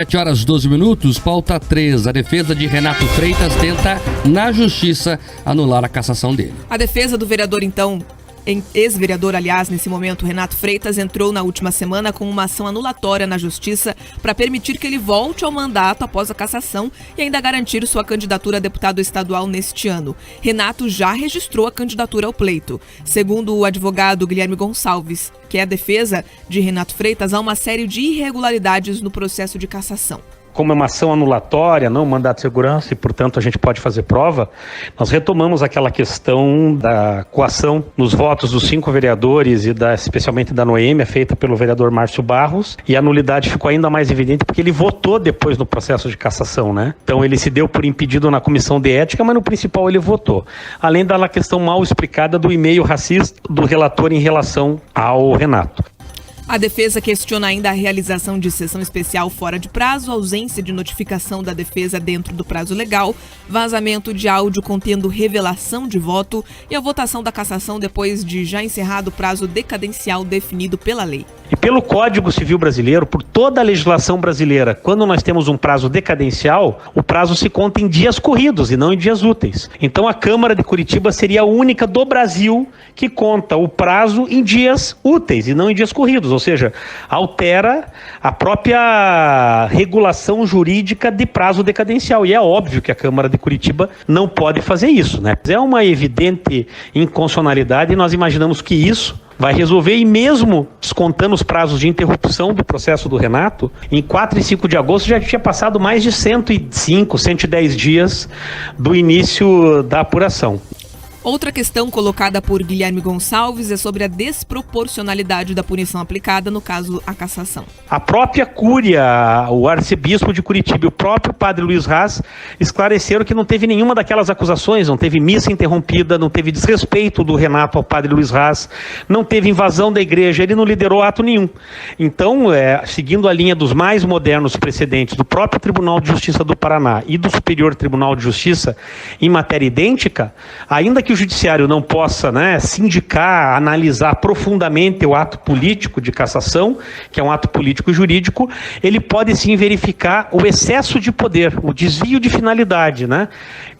7h12, pauta 3. A defesa de Renato Freitas tenta, na justiça, anular a cassação dele. A defesa do vereador, ex-vereador, aliás, nesse momento, Renato Freitas, entrou na última semana com uma ação anulatória na justiça para permitir que ele volte ao mandato após a cassação e ainda garantir sua candidatura a deputado estadual neste ano. Renato já registrou a candidatura ao pleito. Segundo o advogado Guilherme Gonçalves, que é a defesa de Renato Freitas, há uma série de irregularidades no processo de cassação. Como é uma ação anulatória, não mandato de segurança, e portanto a gente pode fazer prova, nós retomamos aquela questão da coação nos votos dos 5 vereadores e especialmente da Noêmia, feita pelo vereador Márcio Barros, e a nulidade ficou ainda mais evidente porque ele votou depois no processo de cassação, né? Então ele se deu por impedido na comissão de ética, mas no principal ele votou. Além da questão mal explicada do e-mail racista do relator em relação ao Renato. A defesa questiona ainda a realização de sessão especial fora de prazo, ausência de notificação da defesa dentro do prazo legal, vazamento de áudio contendo revelação de voto e a votação da cassação depois de já encerrado o prazo decadencial definido pela lei. E pelo Código Civil Brasileiro, por toda a legislação brasileira, quando nós temos um prazo decadencial, o prazo se conta em dias corridos e não em dias úteis. Então a Câmara de Curitiba seria a única do Brasil que conta o prazo em dias úteis e não em dias corridos, ou seja, altera a própria regulação jurídica de prazo decadencial. E é óbvio que a Câmara de Curitiba não pode fazer isso, né? É uma evidente inconstitucionalidade e nós imaginamos que isso vai resolver, e mesmo descontando os prazos de interrupção do processo do Renato, em 4 e 5 de agosto já tinha passado mais de 105, 110 dias do início da apuração. Outra questão colocada por Guilherme Gonçalves é sobre a desproporcionalidade da punição aplicada, no caso, a cassação. A própria Cúria, o arcebispo de Curitiba e o próprio padre Luiz Raz esclareceram que não teve nenhuma daquelas acusações, não teve missa interrompida, não teve desrespeito do Renato ao padre Luiz Raz, não teve invasão da igreja, ele não liderou ato nenhum. Então, seguindo a linha dos mais modernos precedentes do próprio Tribunal de Justiça do Paraná e do Superior Tribunal de Justiça em matéria idêntica, ainda que o judiciário não possa, sindicar, analisar profundamente o ato político de cassação, que é um ato político e jurídico, ele pode sim verificar o excesso de poder, o desvio de finalidade,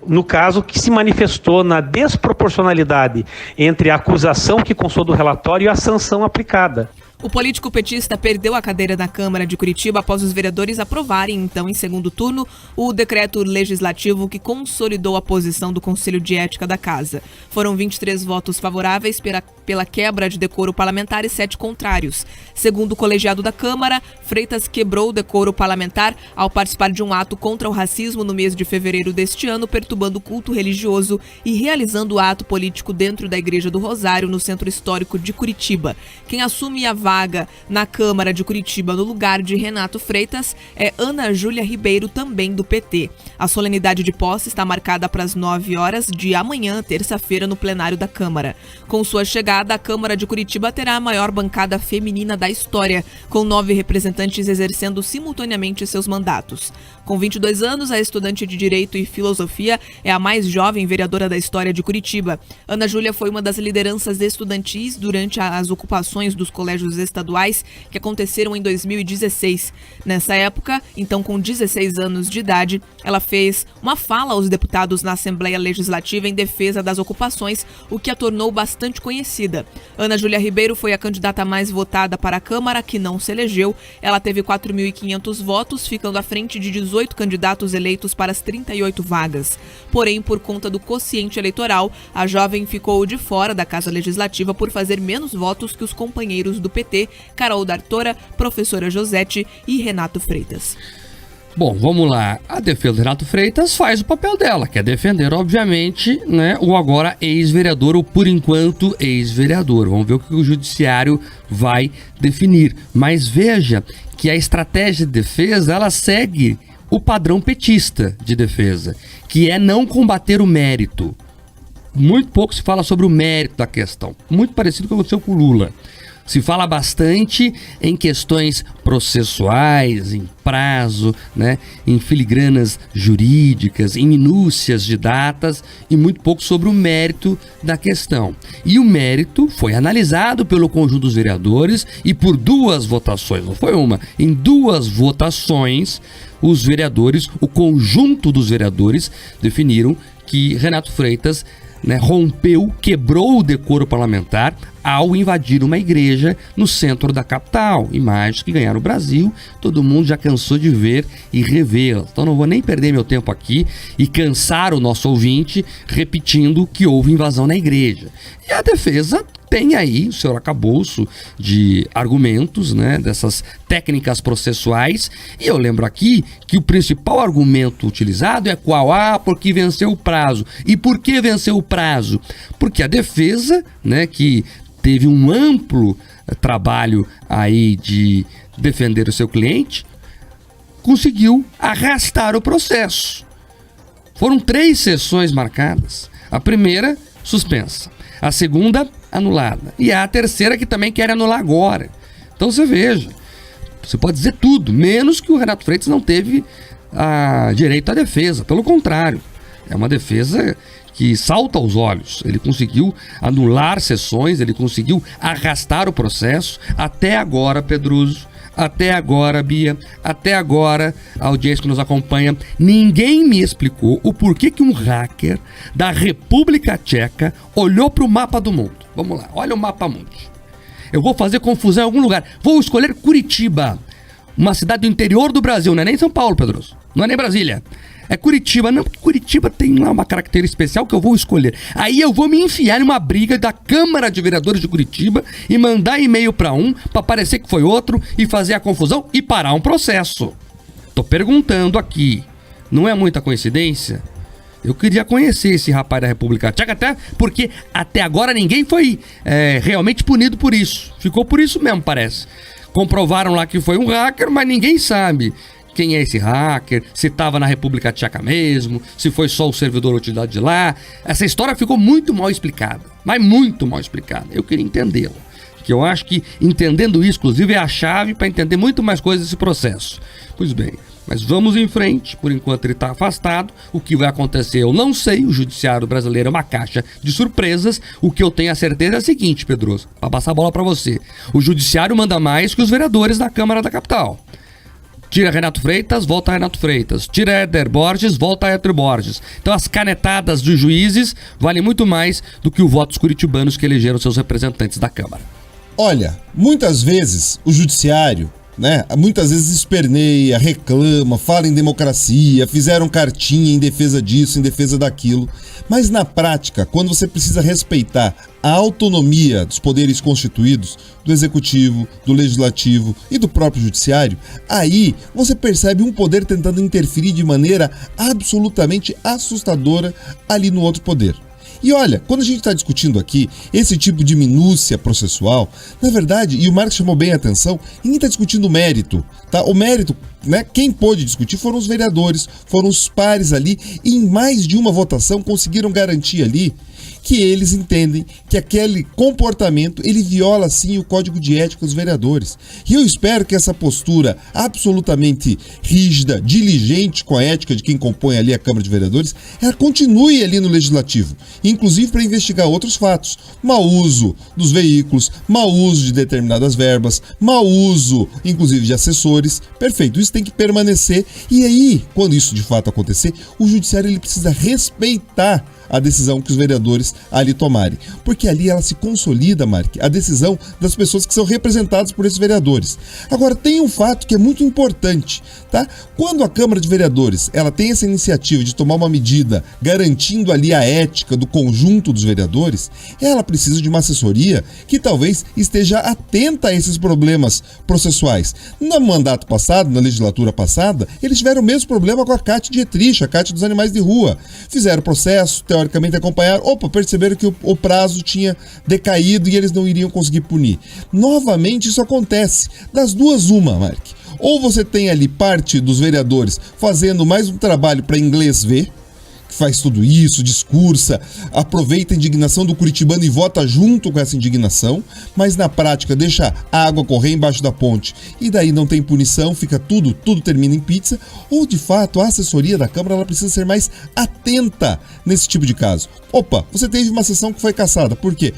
no caso que se manifestou na desproporcionalidade entre a acusação que constou do relatório e a sanção aplicada. O político petista perdeu a cadeira na Câmara de Curitiba após os vereadores aprovarem, então, em segundo turno, o decreto legislativo que consolidou a posição do Conselho de Ética da Casa. Foram 23 votos favoráveis pela quebra de decoro parlamentar e 7 contrários. Segundo o colegiado da Câmara, Freitas quebrou o decoro parlamentar ao participar de um ato contra o racismo no mês de fevereiro deste ano, perturbando o culto religioso e realizando o ato político dentro da Igreja do Rosário, no Centro Histórico de Curitiba. Quem assume a vaga na Câmara de Curitiba no lugar de Renato Freitas é Ana Júlia Ribeiro, também do PT. A solenidade de posse está marcada para as 9 horas de amanhã, terça-feira, no plenário da Câmara. Com sua chegada, a Câmara de Curitiba terá a maior bancada feminina da história, com 9 representantes exercendo simultaneamente seus mandatos. Com 22 anos, a estudante de Direito e Filosofia é a mais jovem vereadora da história de Curitiba. Ana Júlia foi uma das lideranças estudantis durante as ocupações dos colégios estaduais que aconteceram em 2016. Nessa época, então com 16 anos de idade, ela fez uma fala aos deputados na Assembleia Legislativa em defesa das ocupações, o que a tornou bastante conhecida. Ana Júlia Ribeiro foi a candidata mais votada para a Câmara, que não se elegeu. Ela teve 4.500 votos, ficando à frente de 18 candidatos eleitos para as 38 vagas. Porém, por conta do quociente eleitoral, a jovem ficou de fora da Casa Legislativa por fazer menos votos que os companheiros do PT, Carol D'Artora, professora Josete e Renato Freitas. Bom, vamos lá. A defesa do Renato Freitas faz o papel dela, que é defender, obviamente, o agora ex-vereador, ou por enquanto ex-vereador. Vamos ver o que o judiciário vai definir. Mas veja que a estratégia de defesa, ela segue o padrão petista de defesa, que é não combater o mérito. Muito pouco se fala sobre o mérito da questão. Muito parecido com o que aconteceu com o Lula. Se fala bastante em questões processuais, em prazo, né, em filigranas jurídicas, em minúcias de datas e muito pouco sobre o mérito da questão. E o mérito foi analisado pelo conjunto dos vereadores e por 2 votações, não foi uma, em 2 votações, os vereadores, o conjunto dos vereadores definiram que Renato Freitas, né, rompeu, quebrou o decoro parlamentar ao invadir uma igreja no centro da capital. Imagens que ganharam o Brasil, todo mundo já cansou de ver e rever. Então não vou nem perder meu tempo aqui e cansar o nosso ouvinte repetindo que houve invasão na igreja. E a defesa tem aí o seu arcabouço de argumentos, né, dessas técnicas processuais, e eu lembro aqui que o principal argumento utilizado é qual? Porque venceu o prazo. E por que venceu o prazo? Porque a defesa, né, que teve um amplo trabalho aí de defender o seu cliente, conseguiu arrastar o processo. Foram 3 sessões marcadas. A primeira, suspensa. A segunda, anulada. E a terceira que também quer anular agora. Então você veja, você pode dizer tudo, menos que o Renato Freitas não teve direito à defesa. Pelo contrário, é uma defesa que salta aos olhos. Ele conseguiu anular sessões, ele conseguiu arrastar o processo. Até agora, Pedroso, até agora, Bia, até agora, a audiência que nos acompanha, ninguém me explicou o porquê que um hacker da República Tcheca olhou para o mapa do mundo. Vamos lá, olha o mapa mundo. Eu vou fazer confusão em algum lugar. Vou escolher Curitiba, uma cidade do interior do Brasil. Não é nem São Paulo, Pedroso. Não é nem Brasília. É Curitiba, não, porque Curitiba tem lá uma característica especial que eu vou escolher. Aí eu vou me enfiar numa briga da Câmara de Vereadores de Curitiba e mandar e-mail para um, para parecer que foi outro, e fazer a confusão e parar um processo. Tô perguntando aqui, não é muita coincidência? Eu queria conhecer esse rapaz da República Tcheca, até porque até agora ninguém foi realmente punido por isso. Ficou por isso mesmo, parece. Comprovaram lá que foi um hacker, mas ninguém sabe quem é esse hacker, se estava na República Tcheca mesmo, se foi só o servidor utilizado de lá. Essa história ficou muito mal explicada, mas muito mal explicada. Eu queria entendê-la, porque eu acho que entendendo isso, inclusive, é a chave para entender muito mais coisas desse processo. Pois bem, mas vamos em frente. Por enquanto ele está afastado. O que vai acontecer eu não sei. O judiciário brasileiro é uma caixa de surpresas. O que eu tenho a certeza é o seguinte, Pedroso, para passar a bola para você: o judiciário manda mais que os vereadores da Câmara da Capital. Tira Renato Freitas, volta Renato Freitas. Tira Éder Borges, volta Éder Borges. Então as canetadas dos juízes valem muito mais do que o voto dos curitibanos que elegeram seus representantes da Câmara. Olha, muitas vezes o judiciário, né, muitas vezes esperneia, reclama, fala em democracia, fizeram cartinha em defesa disso, em defesa daquilo. Mas na prática, quando você precisa respeitar a autonomia dos poderes constituídos, do executivo, do legislativo e do próprio judiciário, aí você percebe um poder tentando interferir de maneira absolutamente assustadora ali no outro poder. E olha, quando a gente está discutindo aqui esse tipo de minúcia processual, na verdade, e o Marcos chamou bem a atenção, ninguém está discutindo o mérito, tá? O mérito, né, quem pôde discutir foram os vereadores, foram os pares ali, e em mais de uma votação conseguiram garantir ali que eles entendem que aquele comportamento, ele viola sim o Código de Ética dos vereadores. E eu espero que essa postura absolutamente rígida, diligente com a ética de quem compõe ali a Câmara de Vereadores, ela continue ali no Legislativo, inclusive para investigar outros fatos. Mau uso dos veículos, mau uso de determinadas verbas, mau uso, inclusive, de assessores. Perfeito, isso tem que permanecer. E aí, quando isso de fato acontecer, o Judiciário ele precisa respeitar a decisão que os vereadores ali tomarem. Porque ali ela se consolida, Mark, a decisão das pessoas que são representadas por esses vereadores. Agora, tem um fato que é muito importante, tá? Quando a Câmara de Vereadores, ela tem essa iniciativa de tomar uma medida garantindo ali a ética do conjunto dos vereadores, ela precisa de uma assessoria que talvez esteja atenta a esses problemas processuais. No mandato passado, na legislatura passada, eles tiveram o mesmo problema com a CAT de Etricha, a CAT dos animais de rua. Fizeram processo, teoricamente acompanhar, perceberam que o prazo tinha decaído e eles não iriam conseguir punir. Novamente isso acontece. Das duas, uma, Mark. Ou você tem ali parte dos vereadores fazendo mais um trabalho para inglês ver, que faz tudo isso, discursa, aproveita a indignação do curitibano e vota junto com essa indignação, mas na prática deixa a água correr embaixo da ponte e daí não tem punição, fica tudo termina em pizza, ou de fato a assessoria da Câmara ela precisa ser mais atenta nesse tipo de caso. Opa, você teve uma sessão que foi cassada, por quê?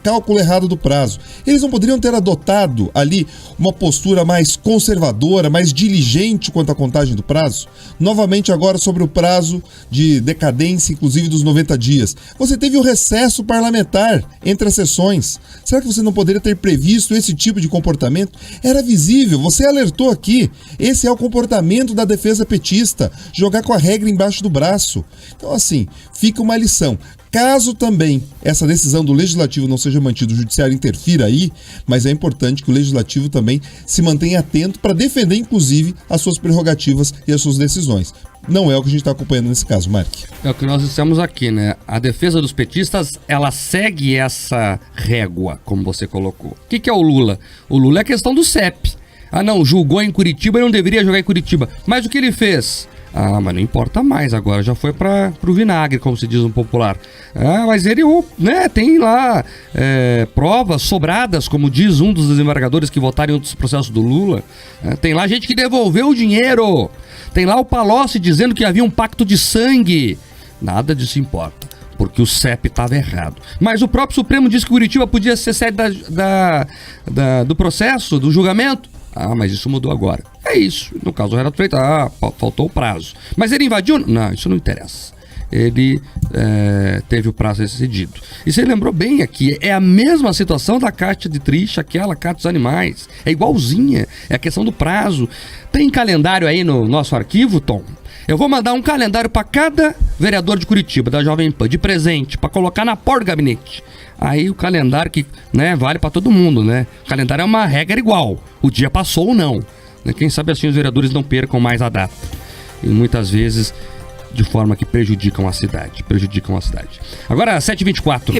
Cálculo errado do prazo. Eles não poderiam ter adotado ali uma postura mais conservadora, mais diligente quanto à contagem do prazo? Novamente agora sobre o prazo de decadência, inclusive dos 90 dias. Você teve o recesso parlamentar entre as sessões. Será que você não poderia ter previsto esse tipo de comportamento? Era visível, você alertou aqui. Esse é o comportamento da defesa petista, jogar com a regra embaixo do braço. Então assim, fica uma lição. Caso também essa decisão do Legislativo não seja mantida, o Judiciário interfira aí, mas é importante que o Legislativo também se mantenha atento para defender, inclusive, as suas prerrogativas e as suas decisões. Não é o que a gente está acompanhando nesse caso, Mark. É o que nós dissemos aqui, né? A defesa dos petistas, ela segue essa régua, como você colocou. O que é o Lula? O Lula é a questão do CEP. Não, julgou em Curitiba e não deveria jogar em Curitiba. Mas o que ele fez? Mas não importa mais agora, já foi pro vinagre, como se diz no popular. Mas ele, né, tem lá provas sobradas, como diz um dos desembargadores que votaram em outros processos do Lula. Tem lá gente que devolveu o dinheiro. Tem lá o Palocci dizendo que havia um pacto de sangue. Nada disso importa, porque o CEP estava errado. Mas o próprio Supremo disse que Curitiba podia ser sede do processo, do julgamento. Mas isso mudou agora. É isso. No caso do Renato Freitas, faltou o prazo. Mas ele invadiu? Não, isso não interessa. Ele teve o prazo excedido. E você lembrou bem aqui, é a mesma situação da carta de Tricha, aquela carta dos animais. É igualzinha, é a questão do prazo. Tem calendário aí no nosso arquivo, Tom? Eu vou mandar um calendário para cada vereador de Curitiba, da Jovem Pan, de presente, para colocar na porta do gabinete. Aí o calendário que, né, vale para todo mundo, né? O calendário é uma regra igual. O dia passou ou não. Quem sabe assim os vereadores não percam mais a data. E muitas vezes de forma que prejudicam a cidade. Agora, 7h24.